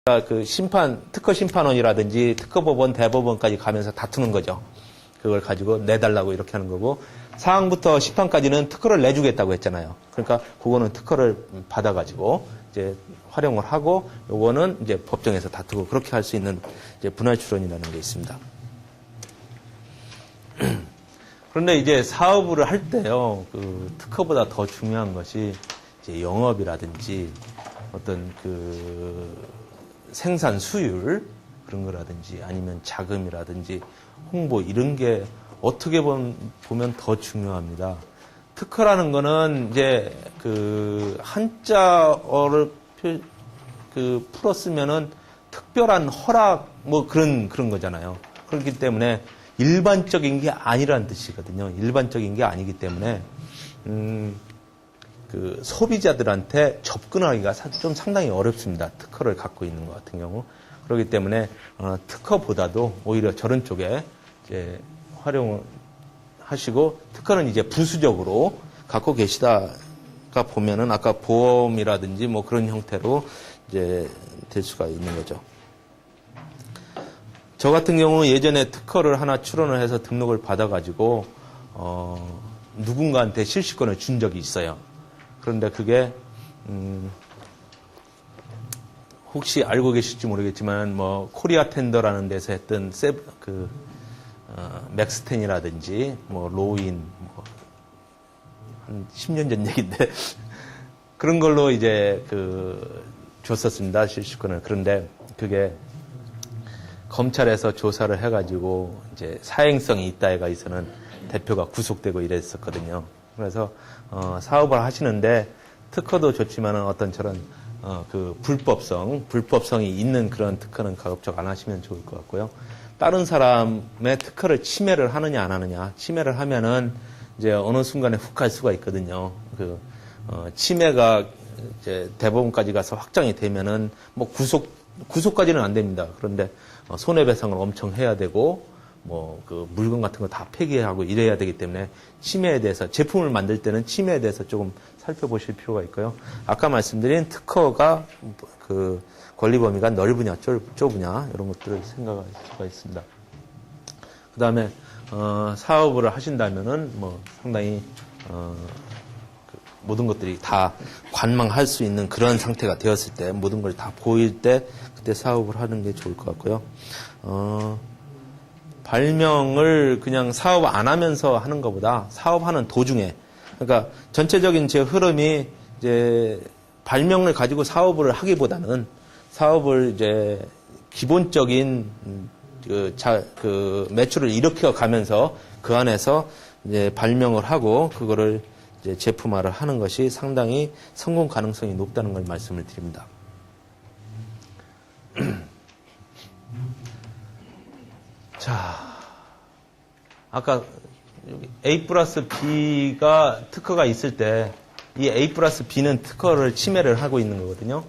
그 특허 심판원이라든지 특허법원, 대법원까지 가면서 다투는 거죠. 그걸 가지고 내달라고 이렇게 하는 거고, 사항부터 시판까지는 특허를 내주겠다고 했잖아요. 그러니까 그거는 특허를 받아가지고 이제 활용을 하고, 요거는 이제 법정에서 다투고 그렇게 할 수 있는 이제 분할 추론이라는 게 있습니다. 그런데 이제 사업을 할 때요, 그 특허보다 더 중요한 것이 이제 영업이라든지 어떤 그 생산 수율 그런 거라든지 아니면 자금이라든지 홍보 이런 게 어떻게 보면 더 중요합니다. 특허라는 거는 이제 그 한자어를 풀었으면은 특별한 허락 뭐 그런 거잖아요. 그렇기 때문에 일반적인 게 아니라는 뜻이거든요. 일반적인 게 아니기 때문에 그 소비자들한테 접근하기가 좀 상당히 어렵습니다. 특허를 갖고 있는 것 같은 경우. 그렇기 때문에 특허보다도 오히려 저런 쪽에 이제 활용을 하시고, 특허는 이제 부수적으로 갖고 계시다가 보면은 아까 보험이라든지 뭐 그런 형태로 이제 될 수가 있는 거죠. 저 같은 경우 예전에 특허를 하나 출원을 해서 등록을 받아가지고 누군가한테 실시권을 준 적이 있어요. 그런데 그게 혹시 알고 계실지 모르겠지만 뭐 코리아 텐더라는 데서 했던 맥스텐이라든지 뭐 로인 한 10년 전 얘기인데 그런 걸로 이제 줬었습니다. 실시권을. 그런데 그게 검찰에서 조사를 해가지고 이제 사행성이 있다 해가지고서는 대표가 구속되고 이랬었거든요. 그래서 사업을 하시는데 특허도 좋지만은 어떤 저런 그 불법성이 있는 그런 특허는 가급적 안 하시면 좋을 것 같고요. 다른 사람의 특허를 침해를 하느냐 안 하느냐. 침해를 하면은 이제 어느 순간에 훅 갈 수가 있거든요. 침해가 이제 대법원까지 가서 확정이 되면은 뭐 구속까지는 안 됩니다. 그런데 손해배상을 엄청 해야 되고 뭐 그 물건 같은 거 다 폐기하고 이래야 되기 때문에 침해에 대해서 제품을 만들 때는 침해에 대해서 조금 살펴보실 필요가 있고요. 아까 말씀드린 특허가 그 권리 범위가 넓으냐 좁으냐 이런 것들을 생각할 수가 있습니다. 그 다음에 사업을 하신다면은 뭐 상당히 모든 것들이 다 관망할 수 있는 그런 상태가 되었을 때 모든 걸 다 보일 때 그때 사업을 하는 게 좋을 것 같고요. 발명을 그냥 사업 안 하면서 하는 것보다 사업하는 도중에, 그러니까 전체적인 제 흐름이 이제 발명을 가지고 사업을 하기보다는 사업을 이제 기본적인 그 매출을 일으켜 가면서 그 안에서 이제 발명을 하고 그거를 이제 제품화를 하는 것이 상당히 성공 가능성이 높다는 걸 말씀을 드립니다. 자, 아까 A 플러스 B가 특허가 있을 때 이 A 플러스 B는 특허를 침해를 하고 있는 거거든요.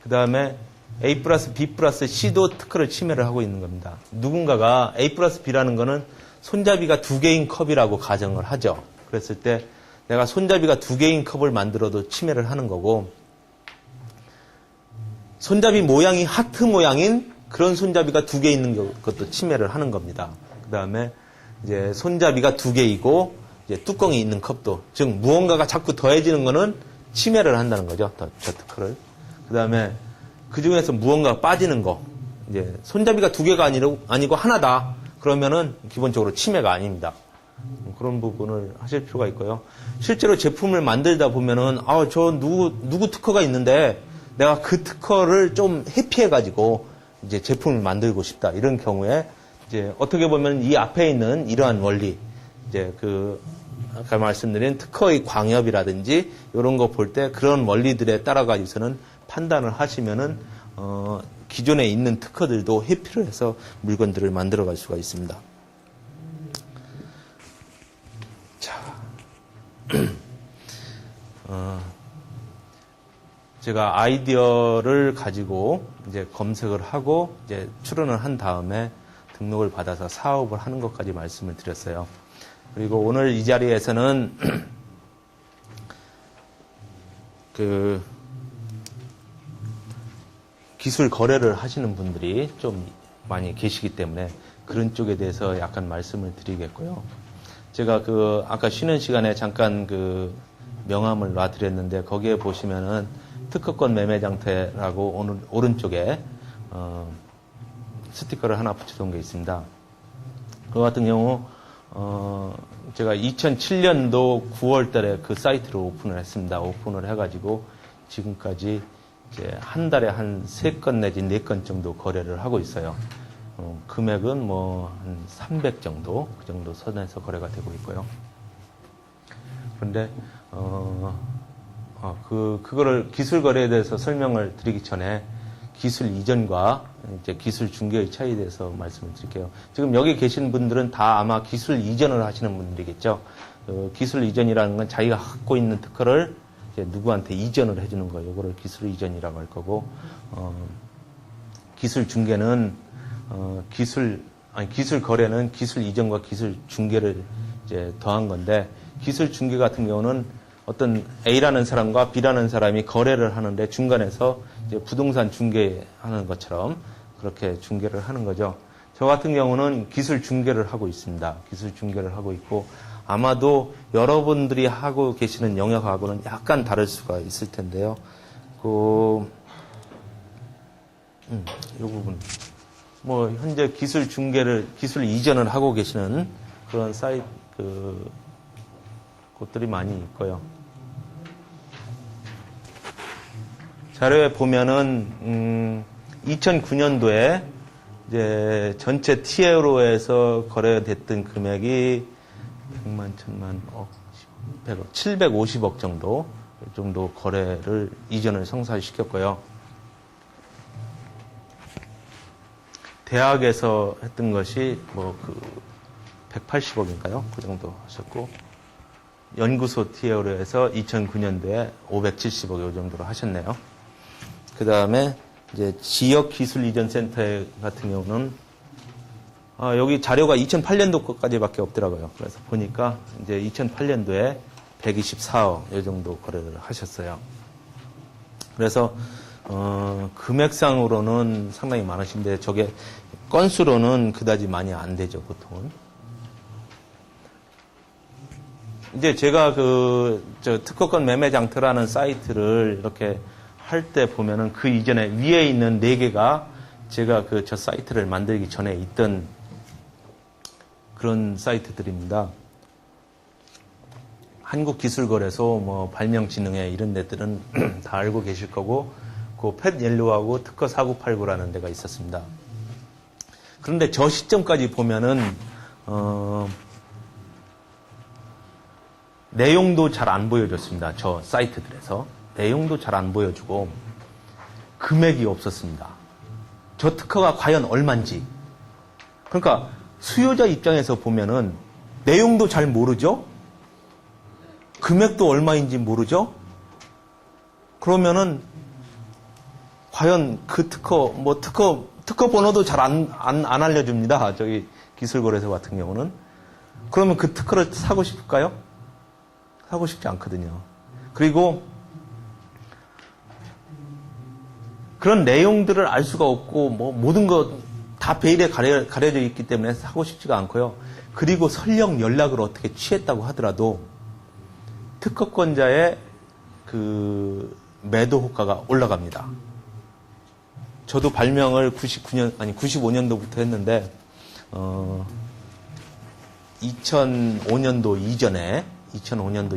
그 다음에 A 플러스 B 플러스 C도 특허를 침해를 하고 있는 겁니다. 누군가가 A 플러스 B라는 거는 손잡이가 2개인 컵이라고 가정을 하죠. 그랬을 때 내가 손잡이가 2개인 컵을 만들어도 침해를 하는 거고, 손잡이 모양이 하트 모양인 그런 손잡이가 2개 있는 것도 침해를 하는 겁니다. 그 다음에 이제 손잡이가 2개이고 이제 뚜껑이 있는 컵도, 즉 무언가가 자꾸 더해지는 거는 침해를 한다는 거죠. 저 특허를. 그 다음에 그 중에서 무언가가 빠지는 거, 이제 손잡이가 2개가 아니고 하나다. 그러면은 기본적으로 침해가 아닙니다. 그런 부분을 하실 필요가 있고요. 실제로 제품을 만들다 보면은 저 누구 특허가 있는데 내가 그 특허를 좀 회피해가지고 이제 제품을 만들고 싶다. 이런 경우에 이제 어떻게 보면 이 앞에 있는 이러한 원리, 이제 아까 말씀드린 특허의 광협이라든지 이런 거 볼 때 그런 원리들에 따라 가지고서는 판단을 하시면은 기존에 있는 특허들도 회피를 해서 물건들을 만들어 갈 수가 있습니다. 자, 제가 아이디어를 가지고 이제 검색을 하고 이제 출원을 한 다음에 등록을 받아서 사업을 하는 것까지 말씀을 드렸어요. 그리고 오늘 이 자리에서는 기술 거래를 하시는 분들이 좀 많이 계시기 때문에 그런 쪽에 대해서 약간 말씀을 드리겠고요. 제가 아까 쉬는 시간에 잠깐 명함을 놔드렸는데 거기에 보시면은 특허권 매매 장터라고 오른쪽에 스티커를 하나 붙여놓은 게 있습니다. 그 같은 경우 제가 2007년도 9월 달에 그 사이트를 오픈을 했습니다. 오픈을 해가지고 지금까지 이제 한 달에 한 3건 내지 4건 정도 거래를 하고 있어요. 금액은 한 300 정도, 그 정도 선에서 거래가 되고 있고요. 그런데, 그거를 기술 거래에 대해서 설명을 드리기 전에 기술 이전과 이제 기술 중개의 차이에 대해서 말씀을 드릴게요. 지금 여기 계신 분들은 다 아마 기술 이전을 하시는 분들이겠죠. 기술 이전이라는 건 자기가 갖고 있는 특허를 이제 누구한테 이전을 해주는 거예요. 이거를 기술 이전이라고 할 거고, 기술 중개는 기술 거래는 기술 이전과 기술 중개를 이제 더한 건데, 기술 중개 같은 경우는 어떤 A라는 사람과 B라는 사람이 거래를 하는데 중간에서 이제 부동산 중개하는 것처럼 그렇게 중개를 하는 거죠. 저 같은 경우는 기술 중개를 하고 있습니다. 기술 중개를 하고 있고, 아마도 여러분들이 하고 계시는 영역하고는 약간 다를 수가 있을 텐데요. 이 부분. 현재 기술 이전을 하고 계시는 그런 사이트, 곳들이 많이 있고요. 자료에 보면은, 2009년도에 이제 전체 TLO에서 거래됐던 금액이 100만, 1000만, 100억, 750억 정도, 이 정도 거래를, 이전을 성사시켰고요. 대학에서 했던 것이 180억인가요? 그 정도 하셨고, 연구소 TLO에서 2009년도에 570억 이 정도로 하셨네요. 그 다음에 이제 지역기술이전센터 같은 경우는 여기 자료가 2008년도 것까지밖에 없더라고요. 그래서 보니까 이제 2008년도에 124억 이 정도 거래를 하셨어요. 그래서 금액상으로는 상당히 많으신데 저게 건수로는 그다지 많이 안 되죠, 보통은. 이제 제가 특허권 매매 장터라는 사이트를 이렇게 할 때 보면은 그 이전에 위에 있는 4개가 제가 저 사이트를 만들기 전에 있던 그런 사이트들입니다. 한국기술거래소, 발명진흥회 이런 데들은 다 알고 계실 거고, 팻옐로우하고 특허 4989라는 데가 있었습니다. 그런데 저 시점까지 보면은, 내용도 잘 안 보여줬습니다. 저 사이트들에서. 내용도 잘 안 보여주고, 금액이 없었습니다. 저 특허가 과연 얼만지. 그러니까 수요자 입장에서 보면은 내용도 잘 모르죠? 금액도 얼마인지 모르죠? 그러면은 과연 그 특허 번호도 잘 안 알려줍니다. 저기 기술거래소 같은 경우는. 그러면 그 특허를 사고 싶을까요? 사고 싶지 않거든요. 그리고 그런 내용들을 알 수가 없고, 모든 거 다 베일에 가려져 있기 때문에 사고 싶지가 않고요. 그리고 설령 연락을 어떻게 취했다고 하더라도 특허권자의 매도 호가가 올라갑니다. 저도 발명을 95년도부터 했는데, 2005년도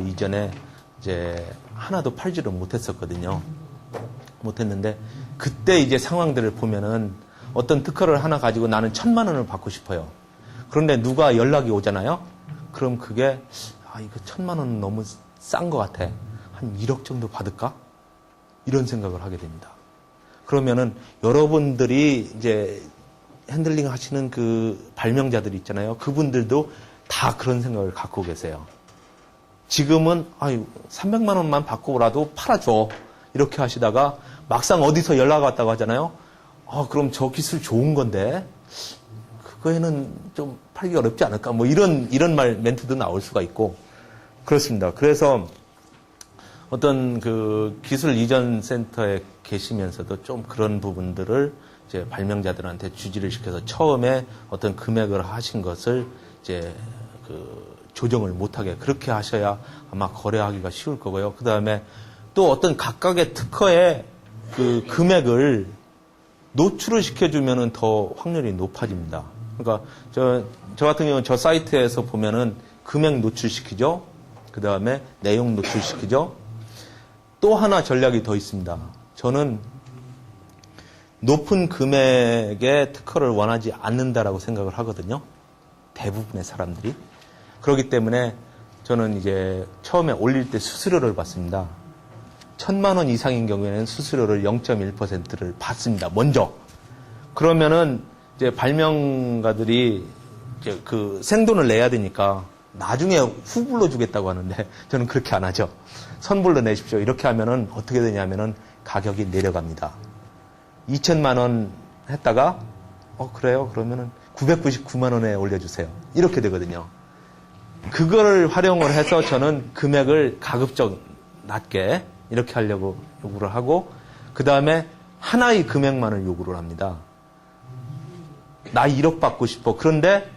이전에 이제 하나도 팔지를 못했었거든요. 못했는데, 그때 이제 상황들을 보면은 어떤 특허를 하나 가지고 나는 1000만 원을 받고 싶어요. 그런데 누가 연락이 오잖아요? 그럼 그게, 이거 1000만 원은 너무 싼 것 같아. 한 1억 정도 받을까? 이런 생각을 하게 됩니다. 그러면은 여러분들이 이제 핸들링 하시는 그 발명자들 있잖아요. 그분들도 다 그런 생각을 갖고 계세요. 지금은 300만 원만 받고라도 팔아줘. 이렇게 하시다가 막상 어디서 연락 왔다고 하잖아요. 그럼 저 기술 좋은 건데 그거에는 좀 팔기 어렵지 않을까? 이런 멘트도 나올 수가 있고 그렇습니다. 그래서 어떤 그 기술 이전 센터에 계시면서도 좀 그런 부분들을 이제 발명자들한테 주지를 시켜서 처음에 어떤 금액을 하신 것을 이제 그 조정을 못하게 그렇게 하셔야 아마 거래하기가 쉬울 거고요. 그 다음에 또 어떤 각각의 특허의 그 금액을 노출을 시켜주면은 더 확률이 높아집니다. 그러니까 저 같은 경우는 저 사이트에서 보면은 금액 노출시키죠. 그 다음에 내용 노출시키죠. 또 하나 전략이 더 있습니다. 저는 높은 금액의 특허를 원하지 않는다라고 생각을 하거든요. 대부분의 사람들이. 그렇기 때문에 저는 이제 처음에 올릴 때 수수료를 받습니다. 1,000만 원 이상인 경우에는 수수료를 0.1%를 받습니다. 먼저. 그러면은 이제 발명가들이 이제 그 생돈을 내야 되니까 나중에 후불로 주겠다고 하는데 저는 그렇게 안 하죠. 선불로 내십시오. 이렇게 하면은 어떻게 되냐면은 가격이 내려갑니다. 2,000만 원 했다가 그래요? 그러면은 999만 원에 올려주세요. 이렇게 되거든요. 그걸 활용을 해서 저는 금액을 가급적 낮게 이렇게 하려고 요구를 하고 그 다음에 하나의 금액만을 요구를 합니다. 나 1억 받고 싶어. 그런데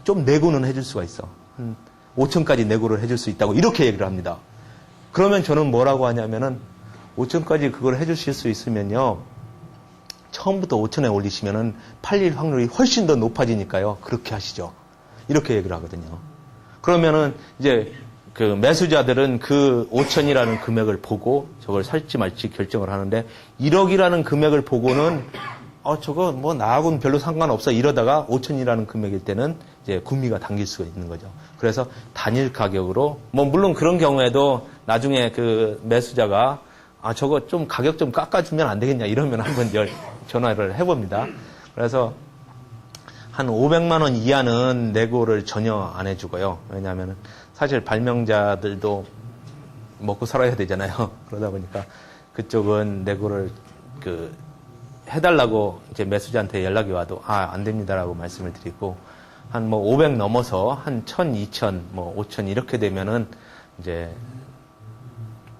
좀 내고는 해줄 수가 있어. 한 5천까지 내고를 해줄 수 있다고 이렇게 얘기를 합니다. 그러면 저는 뭐라고 하냐면은 5천까지 그걸 해주실 수 있으면요. 처음부터 5천에 올리시면은 팔릴 확률이 훨씬 더 높아지니까요. 그렇게 하시죠. 이렇게 얘기를 하거든요. 그러면은 이제 그 매수자들은 그 5천이라는 금액을 보고 저걸 살지 말지 결정을 하는데 1억이라는 금액을 보고는 저거 뭐 나하고는 별로 상관없어 이러다가 5천이라는 금액일 때는 이제 구미가 당길 수가 있는 거죠. 그래서 단일 가격으로 뭐 물론 그런 경우에도 나중에 그 매수자가 저거 좀 가격 좀 깎아주면 안 되겠냐 이러면 한번 전화를 해봅니다. 그래서 한 500만 원 이하는 내고를 전혀 안 해주고요. 왜냐하면 사실 발명자들도 먹고 살아야 되잖아요. 그러다 보니까 그쪽은 내고를 해달라고 이제 매수자한테 연락이 와도 안 됩니다라고 말씀을 드리고 한 뭐 500 넘어서 한 1,000, 2,000, 뭐 5,000 이렇게 되면은 이제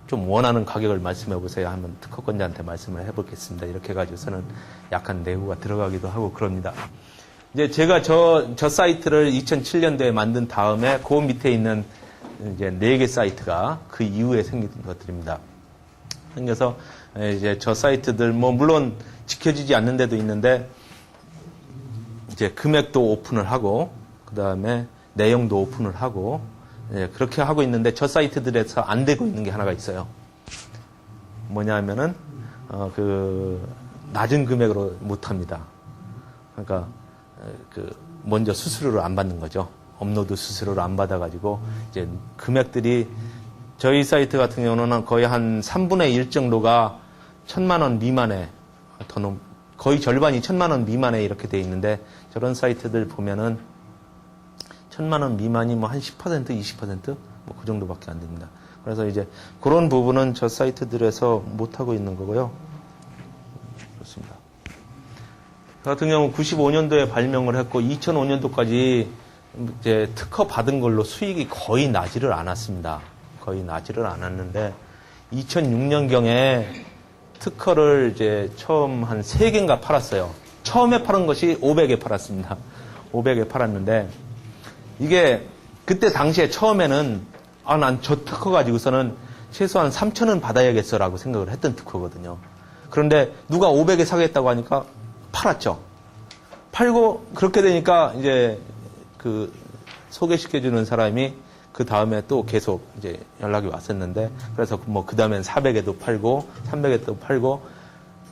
좀 원하는 가격을 말씀해 보세요. 한번 특허권자한테 말씀을 해보겠습니다. 이렇게 해가지고서는 약간 내고가 들어가기도 하고 그럽니다. 이제 제가 저 사이트를 2007년도에 만든 다음에 그 밑에 있는 이제 4개 사이트가 그 이후에 생긴 것들입니다. 생겨서 이제 저 사이트들 뭐 물론 지켜지지 않는 데도 있는데 이제 금액도 오픈을 하고 그 다음에 내용도 오픈을 하고 그렇게 하고 있는데 저 사이트들에서 안 되고 있는 게 하나가 있어요. 뭐냐면은 그 낮은 금액으로 못 합니다. 그러니까 먼저 수수료를 안 받는 거죠. 업로드 수수료를 안 받아가지고 이제 금액들이 저희 사이트 같은 경우는 거의 한 3분의 1 정도가 1,000만 원 미만에 거의 절반이 1,000만 원 미만에 이렇게 돼 있는데 저런 사이트들 보면은 1,000만 원 미만이 뭐 한 10%, 20%? 뭐 그 정도밖에 안 됩니다. 그래서 이제 그런 부분은 저 사이트들에서 못하고 있는 거고요. 그렇습니다. 저 같은 경우 95년도에 발명을 했고 2005년도까지 이제 특허 받은 걸로 수익이 거의 나지를 않았습니다. 거의 나지를 않았는데 2006년경에 특허를 이제 처음 한 3개인가 팔았어요. 처음에 팔은 것이 500에 팔았습니다. 500에 팔았는데 이게 그때 당시에 처음에는 난 저 특허 가지고서는 최소한 3,000원 받아야겠어라고 생각을 했던 특허거든요. 그런데 누가 500에 사겠다고 하니까 팔았죠. 팔고 그렇게 되니까 이제 그 소개시켜주는 사람이 그 다음에 또 계속 이제 연락이 왔었는데 그래서 뭐 그 다음엔 400에도 팔고 300에도 팔고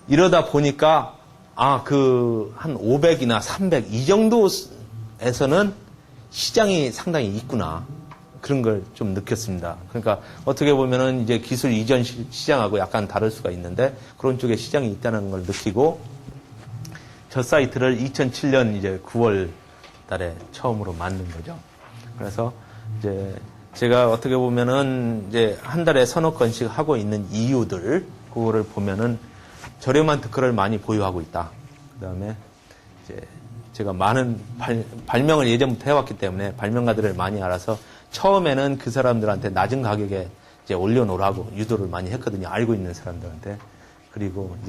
이러다 보니까 한 500이나 300 이 정도에서는 시장이 상당히 있구나. 그런 걸 좀 느꼈습니다. 그러니까 어떻게 보면은 이제 기술 이전 시장하고 약간 다를 수가 있는데 그런 쪽에 시장이 있다는 걸 느끼고 저 사이트를 2007년 이제 9월 달에 처음으로 만든 거죠. 그래서 이제 제가 어떻게 보면은 이제 한 달에 서너 건씩 하고 있는 이유들 그거를 보면은 저렴한 특허를 많이 보유하고 있다. 그다음에 이제 제가 많은 발명을 예전부터 해왔기 때문에 발명가들을 많이 알아서 처음에는 그 사람들한테 낮은 가격에 이제 올려놓으라고 유도를 많이 했거든요. 알고 있는 사람들한테. 그리고